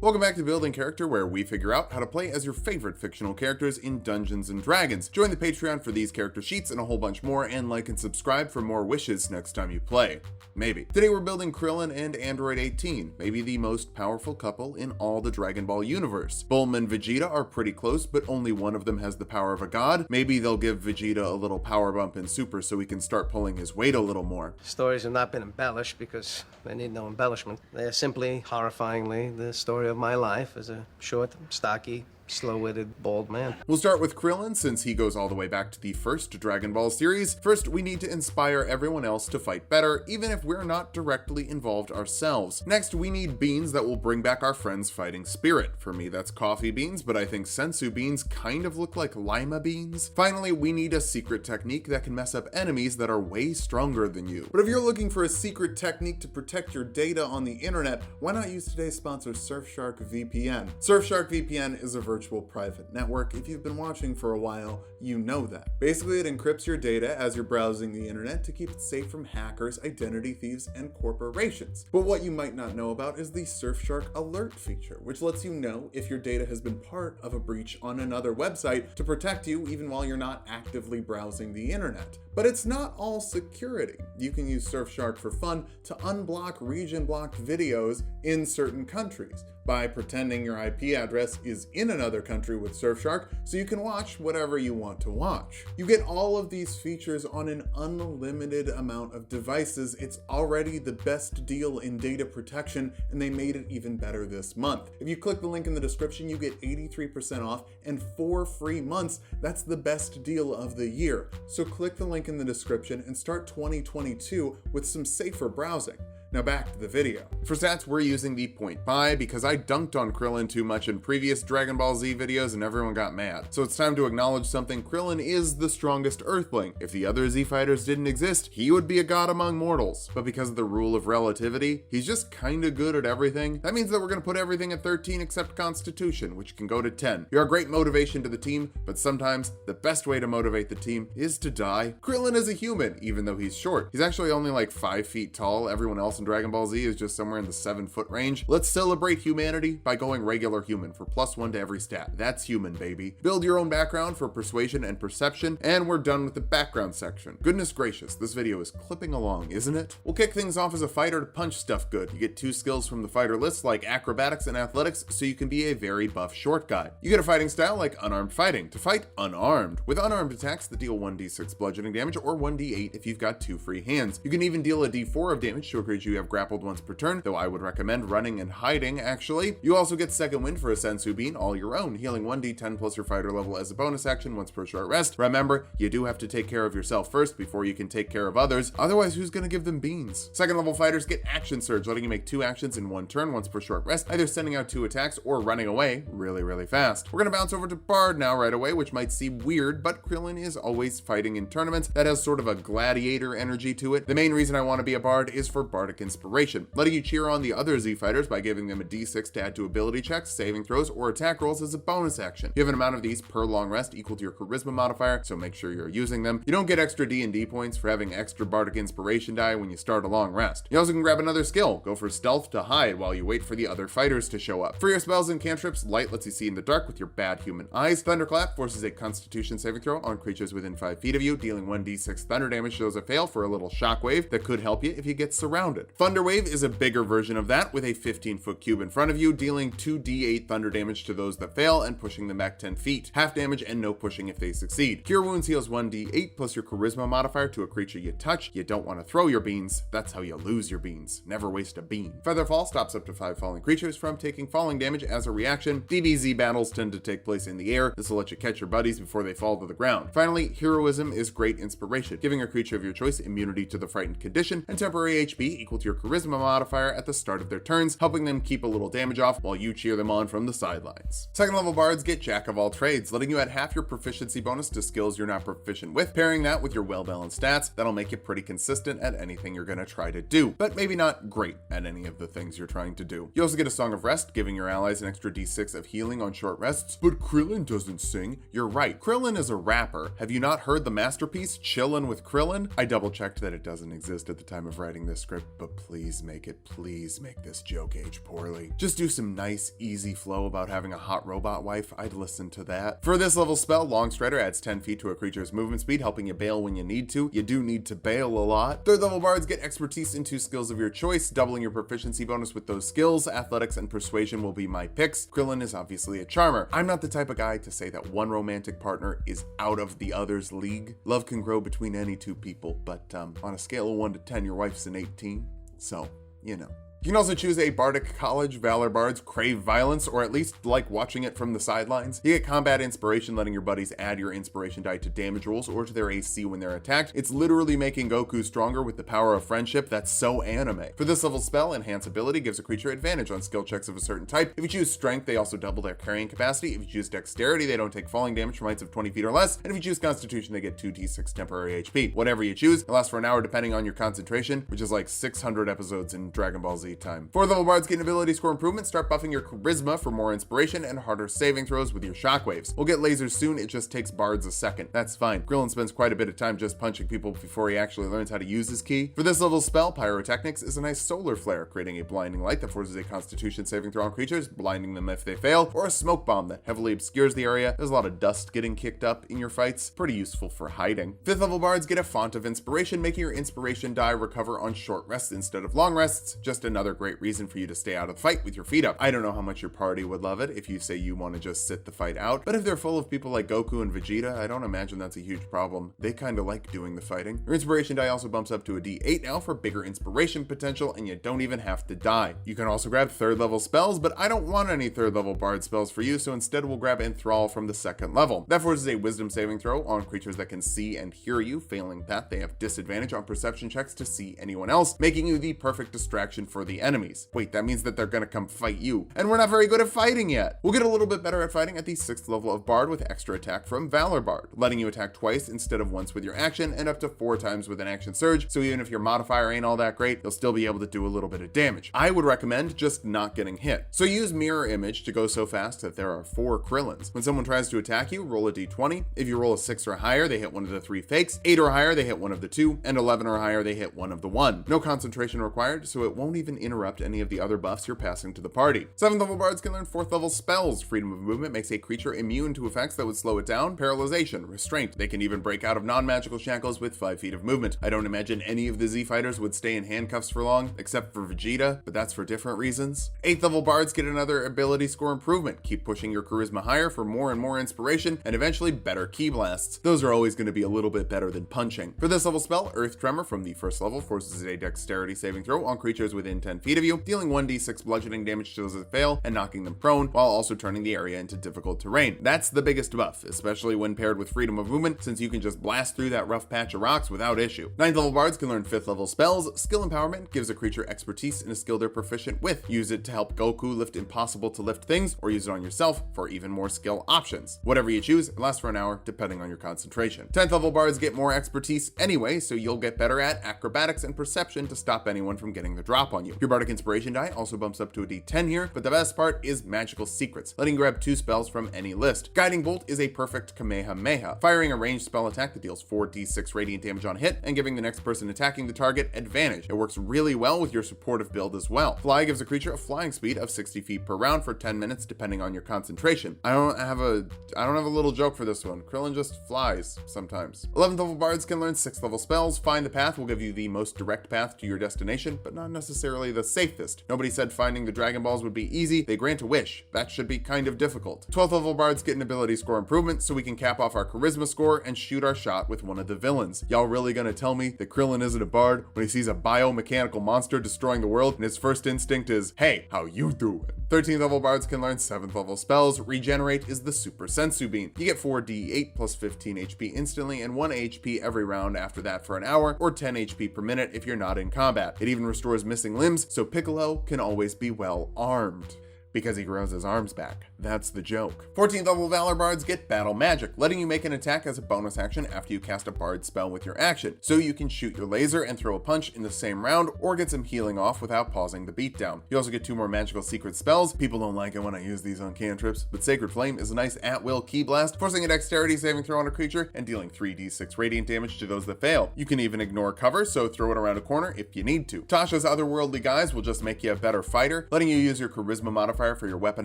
Welcome back to Building Character, where we figure out how to play as your favorite fictional characters in Dungeons & Dragons. Join the Patreon for these character sheets and a whole bunch more, and like and subscribe for more wishes next time you play. Maybe. Today we're building Krillin and Android 18, maybe the most powerful couple in all the Dragon Ball universe. Bulma and Vegeta are pretty close, but only one of them has the power of a god. Maybe they'll give Vegeta a little power bump in Super so he can start pulling his weight a little more. Stories have not been embellished because they need no embellishment. They are simply, horrifyingly, the story of my life as a short, stocky, slow-witted, bald man. We'll start with Krillin, since he goes all the way back to the first Dragon Ball series. First, we need to inspire everyone else to fight better, even if we're not directly involved ourselves. Next, we need beans that will bring back our friend's fighting spirit. For me, that's coffee beans, but I think sensu beans kind of look like lima beans. Finally, we need a secret technique that can mess up enemies that are way stronger than you. But if you're looking for a secret technique to protect your data on the internet, why not use today's sponsor, Surfshark VPN? Surfshark VPN is a virtual private network. If you've been watching for a while, you know that. Basically, it encrypts your data as you're browsing the internet to keep it safe from hackers, identity thieves, and corporations. But what you might not know about is the Surfshark Alert feature, which lets you know if your data has been part of a breach on another website to protect you even while you're not actively browsing the internet. But it's not all security. You can use Surfshark for fun to unblock region-blocked videos in certain countries by pretending your IP address is in another country with Surfshark so you can watch whatever you want to watch. You get all of these features on an unlimited amount of devices. It's already the best deal in data protection, and they made it even better this month. If you click the link in the description, you get 83% off and 4 free months. That's the best deal of the year. So click the link in the description and start 2022 with some safer browsing. Now back to the video. For stats, we're using the point pi because I dunked on Krillin too much in previous Dragon Ball Z videos and everyone got mad. So it's time to acknowledge something. Krillin is the strongest Earthling. If the other Z fighters didn't exist, he would be a god among mortals. But because of the rule of relativity, he's just kinda good at everything. That means that we're gonna put everything at 13 except Constitution, which can go to 10. You're a great motivation to the team, but sometimes the best way to motivate the team is to die. Krillin is a human, even though he's short. He's actually only like 5 feet tall. Everyone else in Dragon Ball Z is just somewhere in the 7-foot range. Let's celebrate humanity by going regular human for +1 to every stat. That's human, baby. Build your own background for persuasion and perception, and we're done with the background section. Goodness gracious, this video is clipping along, isn't it? We'll kick things off as a fighter to punch stuff good. You get 2 skills from the fighter list like acrobatics and athletics, so you can be a very buff short guy. You get a fighting style like unarmed fighting, to fight unarmed. With unarmed attacks that deal 1d6 bludgeoning damage or 1d8 if you've got 2 free hands. You can even deal a d4 of damage to a creature you have grappled once per turn, though I would recommend running and hiding actually. You also get second wind for a sensu bean, all your own, healing 1d10 plus your fighter level as a bonus action once per short rest. Remember, you do have to take care of yourself first before you can take care of others, otherwise who's gonna give them beans? Second level fighters get action surge, letting you make 2 actions in 1 turn once per short rest, either sending out 2 attacks or running away really fast. We're gonna bounce over to Bard now right away, which might seem weird, but Krillin is always fighting in tournaments. That has sort of a gladiator energy to it. The main reason I want to be a Bard is for bardic inspiration, letting you cheer on the other Z fighters by giving them a d6 to add to ability checks, saving throws, or attack rolls as a bonus action. You have an amount of these per long rest equal to your charisma modifier, so make sure you're using them. You don't get extra D&D points for having extra bardic inspiration die when you start a long rest. You also can grab another skill, go for stealth to hide while you wait for the other fighters to show up. For your spells and cantrips, light lets you see in the dark with your bad human eyes. Thunderclap forces a constitution saving throw on creatures within 5 feet of you, dealing 1d6 thunder damage to those that fail for a little shockwave that could help you if you get surrounded. Thunderwave is a bigger version of that with a 15-foot cube in front of you, dealing 2d8 thunder damage to those that fail and pushing them back 10 feet. Half damage and no pushing if they succeed. Cure Wounds heals 1d8 plus your charisma modifier to a creature you touch. You don't want to throw your beans. That's how you lose your beans. Never waste a bean. Featherfall stops up to 5 falling creatures from taking falling damage as a reaction. DBZ battles tend to take place in the air. This will let you catch your buddies before they fall to the ground. Finally, Heroism is great inspiration, giving a creature of your choice immunity to the frightened condition and temporary HP equal to your charisma modifier at the start of their turns, helping them keep a little damage off while you cheer them on from the sidelines. Second level bards get jack of all trades, letting you add half your proficiency bonus to skills you're not proficient with. Pairing that with your well-balanced stats, that'll make you pretty consistent at anything you're gonna try to do, but maybe not great at any of the things you're trying to do. You also get a Song of Rest, giving your allies an extra d6 of healing on short rests. But Krillin doesn't sing. You're right, Krillin is a rapper. Have you not heard the masterpiece Chillin' with Krillin? I double checked that it doesn't exist at the time of writing this script, but please make this joke age poorly. Just do some nice, easy flow about having a hot robot wife. I'd listen to that. For this level spell, Long Strider adds 10 feet to a creature's movement speed, helping you bail when you need to. You do need to bail a lot. Third level bards get expertise in 2 skills of your choice, doubling your proficiency bonus with those skills. Athletics and persuasion will be my picks. Krillin is obviously a charmer. I'm not the type of guy to say that one romantic partner is out of the other's league. Love can grow between any 2 people, but on a scale of 1 to 10, your wife's an 18. So, you know. You can also choose a Bardic College. Valor Bards crave violence, or at least like watching it from the sidelines. You get combat inspiration, letting your buddies add your inspiration die to damage rolls or to their AC when they're attacked. It's literally making Goku stronger with the power of friendship. That's so anime. For this level spell, Enhance Ability gives a creature advantage on skill checks of a certain type. If you choose Strength, they also double their carrying capacity. If you choose Dexterity, they don't take falling damage from heights of 20 feet or less. And if you choose Constitution, they get 2d6 temporary HP. Whatever you choose, it lasts for an hour depending on your concentration, which is like 600 episodes in Dragon Ball Z time. 4th level bards get an ability score improvement. Start buffing your charisma for more inspiration and harder saving throws with your shockwaves. We'll get lasers soon, it just takes bards a second. That's fine. Krillin spends quite a bit of time just punching people before he actually learns how to use his ki. For this level spell, Pyrotechnics is a nice solar flare, creating a blinding light that forces a constitution saving throw on creatures, blinding them if they fail, or a smoke bomb that heavily obscures the area. There's a lot of dust getting kicked up in your fights. Pretty useful for hiding. 5th level bards get a Font of Inspiration, making your inspiration die recover on short rests instead of long rests. Just another great reason for you to stay out of the fight with your feet up. I don't know how much your party would love it if you say you want to just sit the fight out, but if they're full of people like Goku and Vegeta, I don't imagine that's a huge problem. They kind of like doing the fighting. Your inspiration die also bumps up to a D8 now for bigger inspiration potential, and you don't even have to die. You can also grab 3rd level spells, but I don't want any 3rd level bard spells for you, so instead we'll grab Enthrall from the 2nd level. That forces a wisdom saving throw on creatures that can see and hear you. Failing that, they have disadvantage on perception checks to see anyone else, making you the perfect distraction for the enemies. Wait, that means that they're gonna come fight you, and we're not very good at fighting yet. We'll get a little bit better at fighting at the 6th level of Bard with extra attack from Valor Bard, letting you attack twice instead of once with your action, and up to 4 times with an action surge, so even if your modifier ain't all that great, you'll still be able to do a little bit of damage. I would recommend just not getting hit. So use Mirror Image to go so fast that there are 4 Krillins. When someone tries to attack you, roll a d20. If you roll a 6 or higher, they hit one of the 3 fakes, 8 or higher, they hit one of the 2, and 11 or higher, they hit one of the 1. No concentration required, so it won't even interrupt any of the other buffs you're passing to the party. 7th level bards can learn 4th level spells. Freedom of movement makes a creature immune to effects that would slow it down, paralyzation, restraint. They can even break out of non-magical shackles with 5 feet of movement. I don't imagine any of the Z fighters would stay in handcuffs for long, except for Vegeta, but that's for different reasons. 8th level bards get another ability score improvement. Keep pushing your charisma higher for more and more inspiration, and eventually better ki blasts. Those are always going to be a little bit better than punching. For this level spell, Earth Tremor from the 1st level forces a dexterity saving throw on creatures within 10 feet of you, dealing 1d6 bludgeoning damage to those that fail and knocking them prone, while also turning the area into difficult terrain. That's the biggest buff, especially when paired with freedom of movement, since you can just blast through that rough patch of rocks without issue. 9th level bards can learn 5th level spells. Skill Empowerment gives a creature expertise in a skill they're proficient with. Use it to help Goku lift impossible to lift things, or use it on yourself for even more skill options. Whatever you choose, it lasts for an hour, depending on your concentration. 10th level bards get more expertise anyway, so you'll get better at acrobatics and perception to stop anyone from getting the drop on you. Your bardic inspiration die also bumps up to a d10 here, but the best part is magical secrets, letting you grab 2 spells from any list. Guiding Bolt is a perfect Kamehameha, firing a ranged spell attack that deals 4d6 radiant damage on hit and giving the next person attacking the target advantage. It works really well with your supportive build as well. Fly gives a creature a flying speed of 60 feet per round for 10 minutes depending on your concentration. I don't have a little joke for this one. Krillin just flies sometimes. 11th level bards can learn 6th level spells. Find the Path will give you the most direct path to your destination, but not necessarily the safest. Nobody said finding the Dragon Balls would be easy. They grant a wish. That should be kind of difficult. 12th level bards get an ability score improvement, so we can cap off our charisma score and shoot our shot with one of the villains. Y'all really gonna tell me that Krillin isn't a bard when he sees a biomechanical monster destroying the world and his first instinct is, hey, how you doing? 13th level bards can learn 7th level spells. Regenerate is the Super Sensu Bean. You get 4d8 plus 15 HP instantly and 1 HP every round after that for an hour, or 10 HP per minute if you're not in combat. It even restores missing limbs, so Piccolo can always be well armed. Because he grows his arms back. That's the joke. 14th level Valor Bards get Battle Magic, letting you make an attack as a bonus action after you cast a Bard spell with your action. So you can shoot your laser and throw a punch in the same round, or get some healing off without pausing the beatdown. You also get 2 more magical secret spells. People don't like it when I use these on cantrips, but Sacred Flame is a nice at-will key blast, forcing a dexterity saving throw on a creature and dealing 3d6 radiant damage to those that fail. You can even ignore cover, so throw it around a corner if you need to. Tasha's Otherworldly Guise will just make you a better fighter, letting you use your charisma modifier for your weapon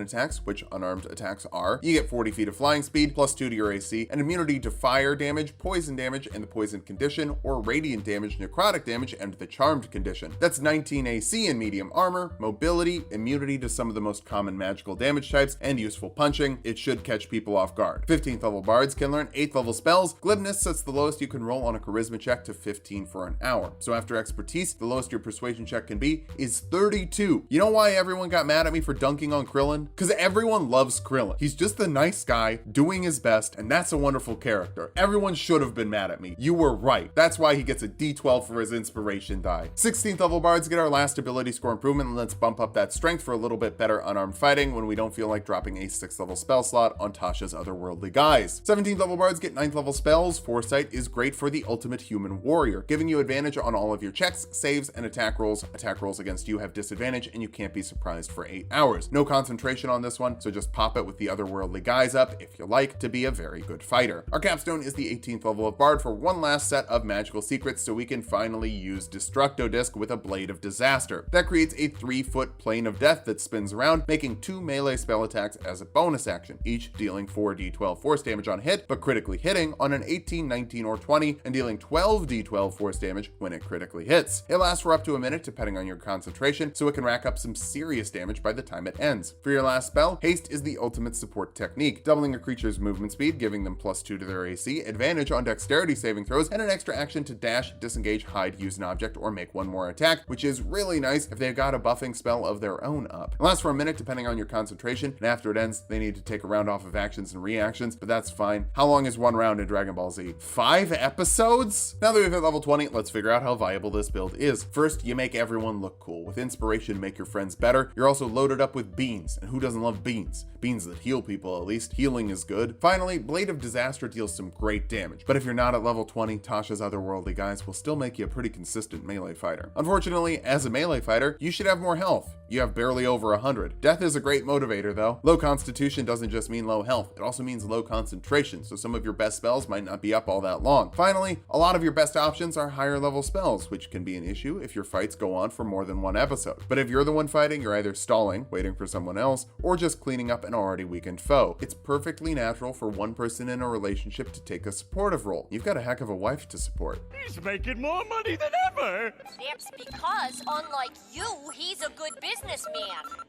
attacks, which unarmed attacks are. You get 40 feet of flying speed, +2 to your AC, and immunity to fire damage, poison damage, and the poison condition, or radiant damage, necrotic damage, and the charmed condition. That's 19 AC in medium armor, mobility, immunity to some of the most common magical damage types, and useful punching. It should catch people off guard. 15th level bards can learn 8th level spells. Glibness sets the lowest you can roll on a charisma check to 15 for an hour. So after expertise, the lowest your persuasion check can be is 32. You know why everyone got mad at me for dunking on Krillin? Because everyone loves Krillin. He's just a nice guy doing his best, and that's a wonderful character. Everyone should have been mad at me. You were right. That's why he gets a D12 for his inspiration die. 16th level bards get our last ability score improvement, and let's bump up that strength for a little bit better unarmed fighting when we don't feel like dropping a 6th level spell slot on Tasha's Otherworldly Guise. 17th level bards get 9th level spells. Foresight is great for the ultimate human warrior, giving you advantage on all of your checks, saves, and attack rolls. Attack rolls against you have disadvantage, and you can't be surprised for 8 hours. No concentration on this one, so just pop it with the Otherworldly Guise up if you like to be a very good fighter. Our capstone is the 18th level of Bard for one last set of magical secrets, so we can finally use Destructo Disc with a Blade of Disaster. That creates a 3-foot plane of death that spins around, making 2 melee spell attacks as a bonus action, each dealing 4d12 force damage on hit, but critically hitting on an 18, 19, or 20, and dealing 12d12 force damage when it critically hits. It lasts for up to a minute depending on your concentration, so it can rack up some serious damage by the time it ends. For your last spell, Haste is the ultimate support technique, doubling a creature's movement speed, giving them +2 to their AC, advantage on dexterity saving throws, and an extra action to dash, disengage, hide, use an object, or make one more attack, which is really nice if they've got a buffing spell of their own up. It lasts for a minute depending on your concentration, and after it ends, they need to take a round off of actions and reactions, but that's fine. How long is one round in Dragon Ball Z? 5 episodes? Now that we've hit level 20, let's figure out how viable this build is. First, you make everyone look cool. With inspiration, make your friends better. You're also loaded up with beans, and who doesn't love beans? Beans that heal people, at least. Healing is good. Finally, Blade of Disaster deals some great damage, but if you're not at level 20, Tasha's Otherworldly Guise will still make you a pretty consistent melee fighter. Unfortunately, as a melee fighter, you should have more health. You have barely over 100. Death is a great motivator though. Low constitution doesn't just mean low health, it also means low concentration, so some of your best spells might not be up all that long. Finally, a lot of your best options are higher level spells, which can be an issue if your fights go on for more than one episode. But if you're the one fighting, you're either stalling, waiting for someone else, or just cleaning up an already weakened foe. It's perfectly natural for one person in a relationship to take a supportive role. You've got a heck of a wife to support. He's making more money than ever! That's because, unlike you, he's a good businessman.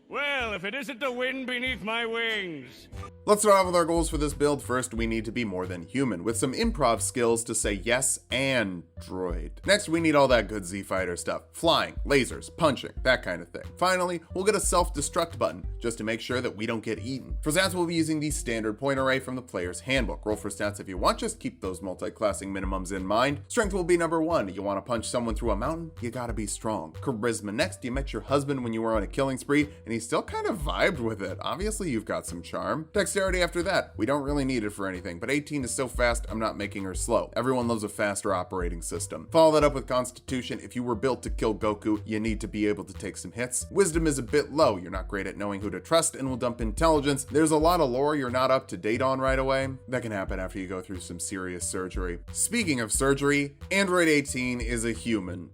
Well, if it isn't the wind beneath my wings. Let's start off with our goals for this build. First, we need to be more than human, with some improv skills to say yes and droid. Next, we need all that good Z-Fighter stuff. Flying, lasers, punching, that kind of thing. Finally, we'll get a self-destruct button, just to make sure that we don't get eaten. For stats, we'll be using the standard point array from the player's handbook. Roll for stats if you want, just keep those multi-classing minimums in mind. Strength will be number 1. You want to punch someone through a mountain? You gotta be strong. Charisma next. You met your husband when you were on a killing spree, and he still kind of vibed with it. Obviously, you've got some charm. Dexterity after that. We don't really need it for anything, but 18 is so fast, I'm not making her slow. Everyone loves a faster operating system. Follow that up with Constitution. If you were built to kill Goku, you need to be able to take some hits. Wisdom is a bit low. You're not great at knowing who to trust, and will dump Intelligence. There's a lot of lore you're not up to date on right away. That can happen after you go through some serious surgery. Speaking of surgery, Android 18 is a human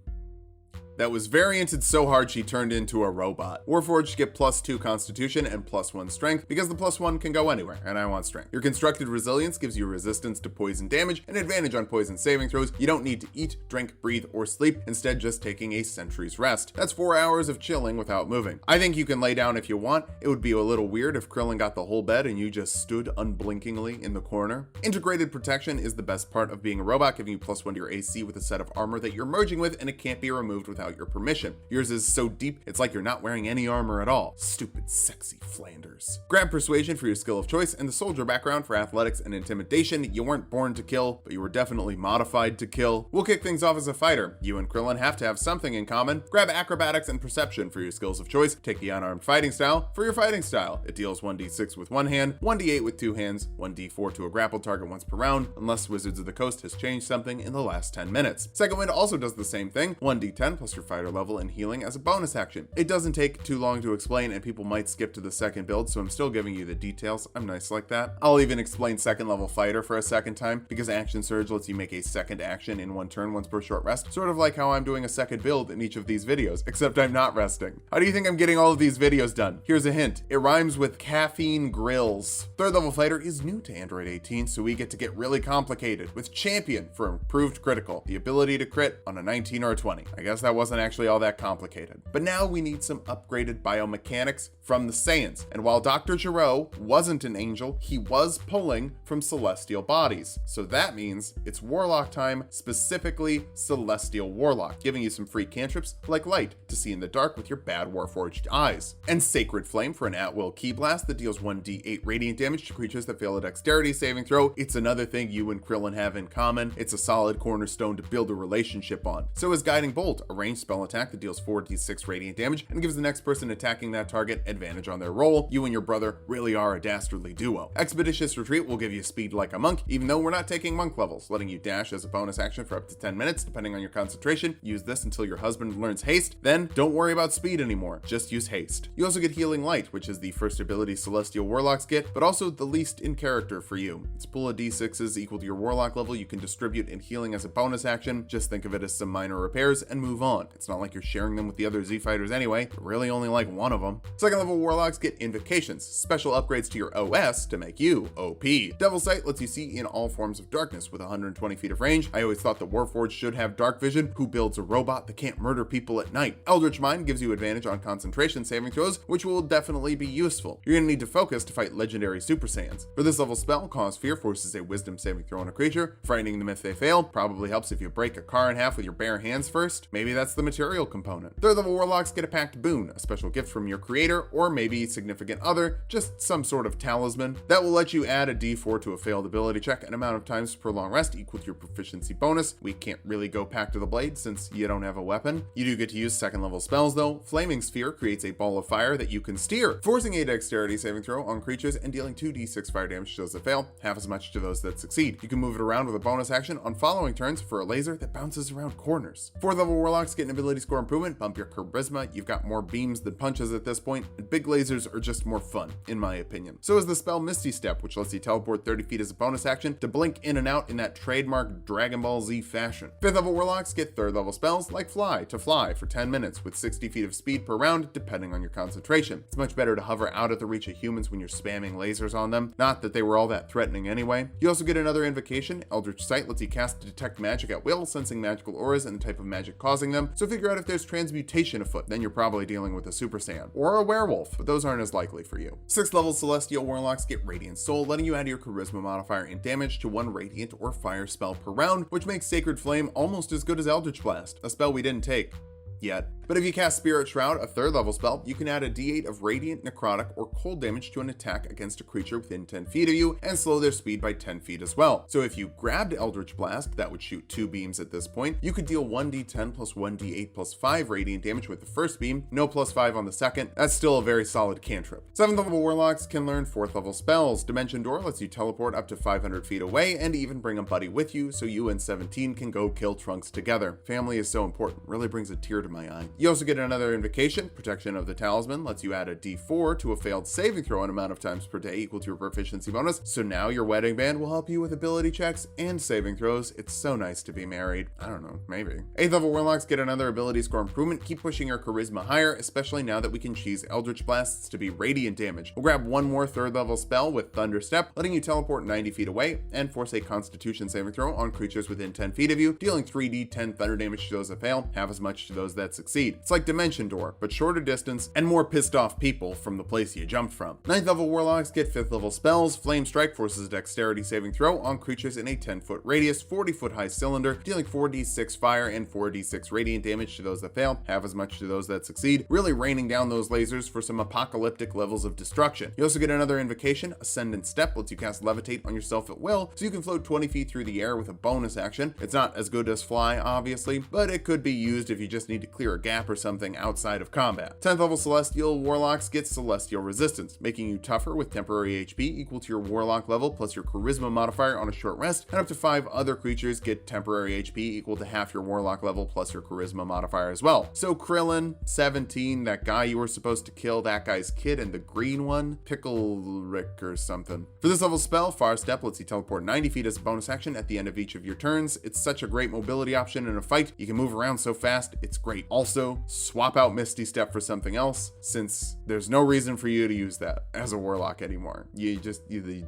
that was varianted so hard she turned into a robot. Warforged get +2 constitution and +1 strength because the +1 can go anywhere, and I want strength. Your constructed resilience gives you resistance to poison damage and advantage on poison saving throws. You don't need to eat, drink, breathe, or sleep, instead just taking a sentry's rest. That's 4 hours of chilling without moving. I think you can lay down if you want. It would be a little weird if Krillin got the whole bed and you just stood unblinkingly in the corner. Integrated protection is the best part of being a robot, giving you +1 to your AC with a set of armor that you're merging with, and it can't be removed without without your permission. Yours is so deep, it's like you're not wearing any armor at all. Stupid, sexy Flanders. Grab Persuasion for your skill of choice and the Soldier background for athletics and intimidation. You weren't born to kill, but you were definitely modified to kill. We'll kick things off as a fighter. You and Krillin have to have something in common. Grab Acrobatics and Perception for your skills of choice. Take the Unarmed Fighting style for your fighting style. It deals 1d6 with one hand, 1d8 with two hands, 1d4 to a grappled target once per round, unless Wizards of the Coast has changed something in the last 10 minutes. Second Wind also does the same thing, 1d10 plus your fighter level and healing as a bonus action. It doesn't take too long to explain and people might skip to the second build, so I'm still giving you the details. I'm nice like that. I'll even explain second level fighter for a second time because Action Surge lets you make a second action in one turn once per short rest, sort of like how I'm doing a second build in each of these videos, except I'm not resting. How do you think I'm getting all of these videos done? Here's a hint. It rhymes with caffeine grills. Third level fighter is new to Android 18, so we get to get really complicated with Champion for improved critical, the ability to crit on a 19 or a 20. I guess that wasn't actually all that complicated. But now we need some upgraded biomechanics from the Saiyans. And while Dr. Gero wasn't an angel, he was pulling from celestial bodies. So that means it's Warlock time, specifically Celestial Warlock, giving you some free cantrips like Light to see in the dark with your bad Warforged eyes. And Sacred Flame for an at-will Ki Blast that deals 1d8 radiant damage to creatures that fail a dexterity saving throw. It's another thing you and Krillin have in common. It's a solid cornerstone to build a relationship on. So is Guiding Bolt, a ranged spell attack that deals 4d6 radiant damage and gives the next person attacking that target advantage on their roll. You and your brother really are a dastardly duo. Expeditious Retreat will give you speed like a monk, even though we're not taking monk levels, letting you dash as a bonus action for up to 10 minutes, depending on your concentration. Use this until your husband learns haste, then don't worry about speed anymore, just use haste. You also get Healing Light, which is the first ability Celestial Warlocks get, but also the least in character for you. It's pool of d6s equal to your Warlock level you can distribute in healing as a bonus action. Just think of it as some minor repairs and move on. It's not like you're sharing them with the other Z fighters anyway, you really only like one of them. Second level Warlocks get Invocations, special upgrades to your OS to make you OP. Devil's Sight lets you see in all forms of darkness with 120 feet of range. I always thought the Warforged should have dark vision. Who builds a robot that can't murder people at night? Eldritch Mind gives you advantage on concentration saving throws, which will definitely be useful. You're gonna need to focus to fight legendary Super Saiyans. For this level spell, Cause Fear forces a wisdom saving throw on a creature, frightening them if they fail. Probably helps if you break a car in half with your bare hands first. Maybe that's the material component. Third level Warlocks get a Pact Boon, a special gift from your creator or maybe significant other, just some sort of talisman that will let you add a d4 to a failed ability check an amount of times per long rest equal to your proficiency bonus. We can't really go Pact of the Blade since you don't have a weapon. You do get to use second level spells though. Flaming Sphere creates a ball of fire that you can steer, forcing a dexterity saving throw on creatures and dealing 2d6 fire damage to those that fail, half as much to those that succeed. You can move it around with a bonus action on following turns for a laser that bounces around corners. Fourth level Warlocks get an ability score improvement, bump your charisma. You've got more beams than punches at this point, and big lasers are just more fun, in my opinion. So is the spell Misty Step, which lets you teleport 30 feet as a bonus action to blink in and out in that trademark Dragon Ball Z fashion. Fifth level Warlocks get third level spells like Fly to fly for 10 minutes with 60 feet of speed per round, depending on your concentration. It's much better to hover out of the reach of humans when you're spamming lasers on them. Not that they were all that threatening anyway. You also get another invocation. Eldritch Sight lets you cast Detect Magic at will, sensing magical auras and the type of magic causing them. So figure out if there's transmutation afoot, then you're probably dealing with a Super Saiyan or a werewolf, but those aren't as likely for you. Sixth level Celestial Warlocks get Radiant Soul, letting you add your charisma modifier and damage to one radiant or fire spell per round, which makes Sacred Flame almost as good as Eldritch Blast, a spell we didn't take yet. But if you cast Spirit Shroud, a third level spell, you can add a d8 of radiant, necrotic, or cold damage to an attack against a creature within 10 feet of you and slow their speed by 10 feet as well. So if you grabbed Eldritch Blast, that would shoot 2 beams at this point, you could deal 1d10 plus 1d8 plus 5 radiant damage with the first beam, no plus 5 on the second. That's still a very solid cantrip. 7th level Warlocks can learn 4th level spells. Dimension Door lets you teleport up to 500 feet away and even bring a buddy with you so you and 17 can go kill Trunks together. Family is so important, really brings a tear to my eye. You also get another invocation. Protection of the Talisman lets you add a d4 to a failed saving throw an amount of times per day equal to your proficiency bonus. So now your wedding band will help you with ability checks and saving throws. It's so nice to be married. I don't know, maybe. 8th level Warlocks get another ability score improvement. Keep pushing your charisma higher, especially now that we can cheese Eldritch Blasts to be radiant damage. We'll grab one more 3rd level spell with Thunder Step, letting you teleport 90 feet away and force a Constitution saving throw on creatures within 10 feet of you, dealing 3d10 thunder damage to those that fail, half as much to those that succeed. succeed. It's like Dimension Door, but shorter distance and more pissed off people from the place you jumped from. 9th level warlocks get 5th level spells. Flame Strike forces a dexterity saving throw on creatures in a 10-foot radius, 40-foot high cylinder, dealing 4d6 fire and 4d6 radiant damage to those that fail, half as much to those that succeed, really raining down those lasers for some apocalyptic levels of destruction. You also get another invocation. Ascendant Step lets you cast Levitate on yourself at will, so you can float 20 feet through the air with a bonus action. It's not as good as fly, obviously, but it could be used if you just need to clear a gap or something outside of combat. 10th level Celestial Warlocks get Celestial Resistance, making you tougher with temporary HP equal to your Warlock level plus your Charisma modifier on a short rest, and up to 5 other creatures get temporary HP equal to half your Warlock level plus your Charisma modifier as well. So Krillin, 17, that guy you were supposed to kill, that guy's kid, and the green one, Pickle Rick or something. For this level spell, Far Step lets you teleport 90 feet as a bonus action at the end of each of your turns. It's such a great mobility option in a fight. You can move around so fast, it's great. Also, swap out Misty Step for something else, since there's no reason for you to use that as a Warlock anymore. You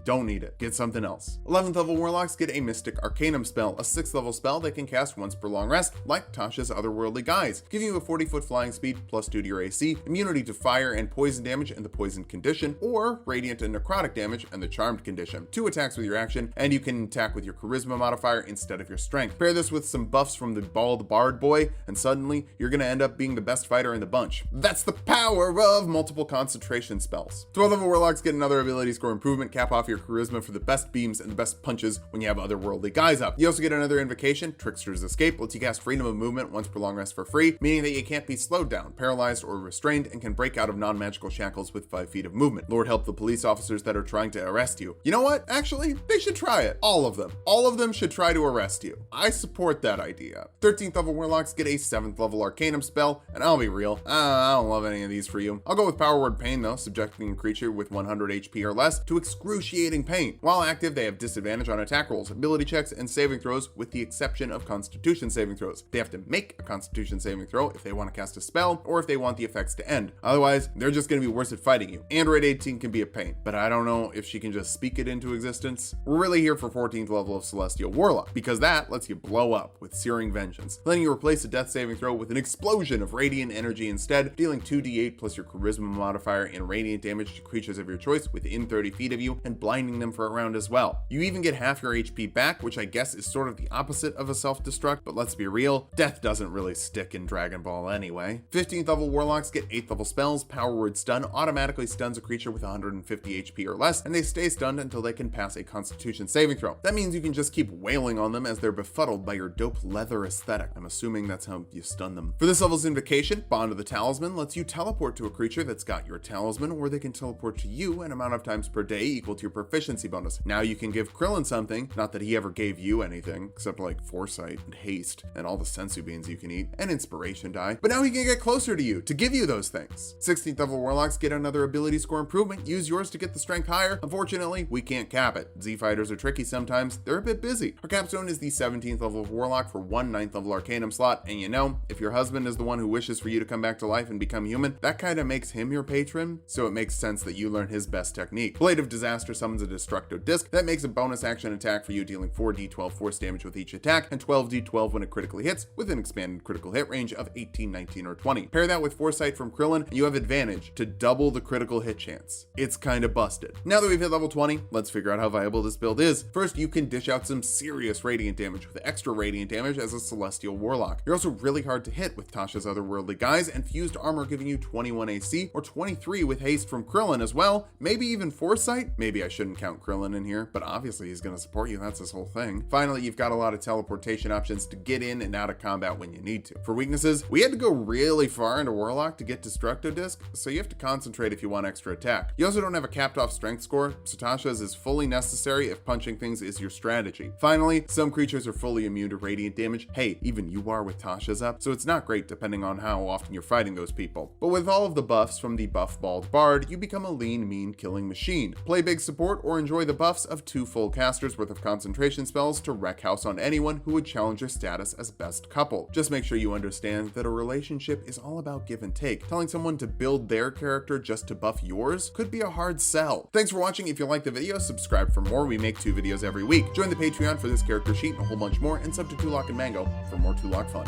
don't need it. Get something else. 11th level Warlocks get a Mystic Arcanum spell, a 6th level spell they can cast once per long rest, like Tasha's Otherworldly Guise, giving you a 40-foot flying speed plus 2 to your AC, immunity to fire and poison damage and the poisoned condition, or radiant and necrotic damage and the charmed condition. 2 attacks with your action, and you can attack with your charisma modifier instead of your strength. Pair this with some buffs from the bald bard boy, and suddenly you're gonna end up being the best fighter in the bunch. That's the power of multiple concentration spells. 12th level Warlocks get another ability score improvement, cap off your charisma for the best beams and the best punches when you have Otherworldly Guys up. You also get another invocation, Trickster's Escape, lets you cast freedom of movement once per long rest for free, meaning that you can't be slowed down, paralyzed, or restrained, and can break out of non-magical shackles with 5 feet of movement. Lord help the police officers that are trying to arrest you. You know what? Actually, they should try it. All of them. All of them should try to arrest you. I support that idea. 13th level Warlocks get a 7th level Arcanum spell, and I'll be real, I don't love any of these for you. I'll go with Power Word Pain though, subjecting a creature with 100 HP or less to excruciating pain. While active, they have disadvantage on attack rolls, ability checks, and saving throws, with the exception of Constitution saving throws. They have to make a Constitution saving throw if they want to cast a spell, or if they want the effects to end. Otherwise, they're just going to be worse at fighting you. Android 18 can be a pain, but I don't know if she can just speak it into existence. We're really here for 14th level of Celestial Warlock, because that lets you blow up with Searing Vengeance, letting you replace a death saving throw with an explosion of radiant energy instead, dealing 2d8 plus your charisma modifier and radiant damage to creatures of your choice within 30 feet of you, and blinding them for a round as well. You even get half your HP back, which I guess is sort of the opposite of a self-destruct, but let's be real, death doesn't really stick in Dragon Ball anyway. 15th level Warlocks get 8th level spells. Power Word Stun automatically stuns a creature with 150 HP or less, and they stay stunned until they can pass a Constitution saving throw. That means you can just keep wailing on them as they're befuddled by your dope leather aesthetic. I'm assuming that's how you stun them. For this level's invocation, Bond of the Talisman lets you teleport to a creature that's got your talisman, or they can teleport to you an amount of times per day equal to your proficiency bonus. Now you can give Krillin something, not that he ever gave you anything, except like foresight and haste and all the sensu beans you can eat and inspiration die, but now he can get closer to you to give you those things. 16th level Warlocks get another ability score improvement. Use yours to get the strength higher. Unfortunately, we can't cap it. Z fighters are tricky sometimes. They're a bit busy. Our capstone is the 17th level of Warlock for 1 9th level Arcanum slot, and you know, if your husband is the one who wishes for you to come back to life and become human, that kind of makes him your patron, so it makes sense that you learn his best technique. Blade of Disaster summons a Destructo Disc that makes a bonus action attack for you, dealing 4d12 force damage with each attack and 12d12 when it critically hits, with an expanded critical hit range of 18, 19, or 20. Pair that with Foresight from Krillin, and you have advantage to double the critical hit chance. It's kind of busted. Now that we've hit level 20, let's figure out how viable this build is. First, you can dish out some serious radiant damage with extra radiant damage as a Celestial Warlock. You're also really hard to hit with Tasha's Otherworldly Guise and Fused Armor, giving you 21 AC or 23 with haste from Krillin as well. Maybe even Foresight? Maybe I shouldn't count Krillin in here, but obviously he's going to support you. That's his whole thing. Finally, you've got a lot of teleportation options to get in and out of combat when you need to. For weaknesses, we had to go really far into Warlock to get Destructo Disc, so you have to concentrate if you want extra attack. You also don't have a capped off strength score, so Tasha's is fully necessary if punching things is your strategy. Finally, some creatures are fully immune to radiant damage. Hey, even you are with Tasha's up, so it's not great depending on how often you're fighting those people. But with all of the buffs from the buff bald bard, you become a lean, mean killing machine. Play big support or enjoy the buffs of 2 full casters worth of concentration spells to wreck house on anyone who would challenge your status as best couple. Just make sure you understand that a relationship is all about give and take. Telling someone to build their character just to buff yours could be a hard sell. Thanks for watching. If you liked the video, subscribe for more. We make 2 videos every week. Join the Patreon for this character sheet and a whole bunch more, and sub to Tulok and Mango for more Tulok fun.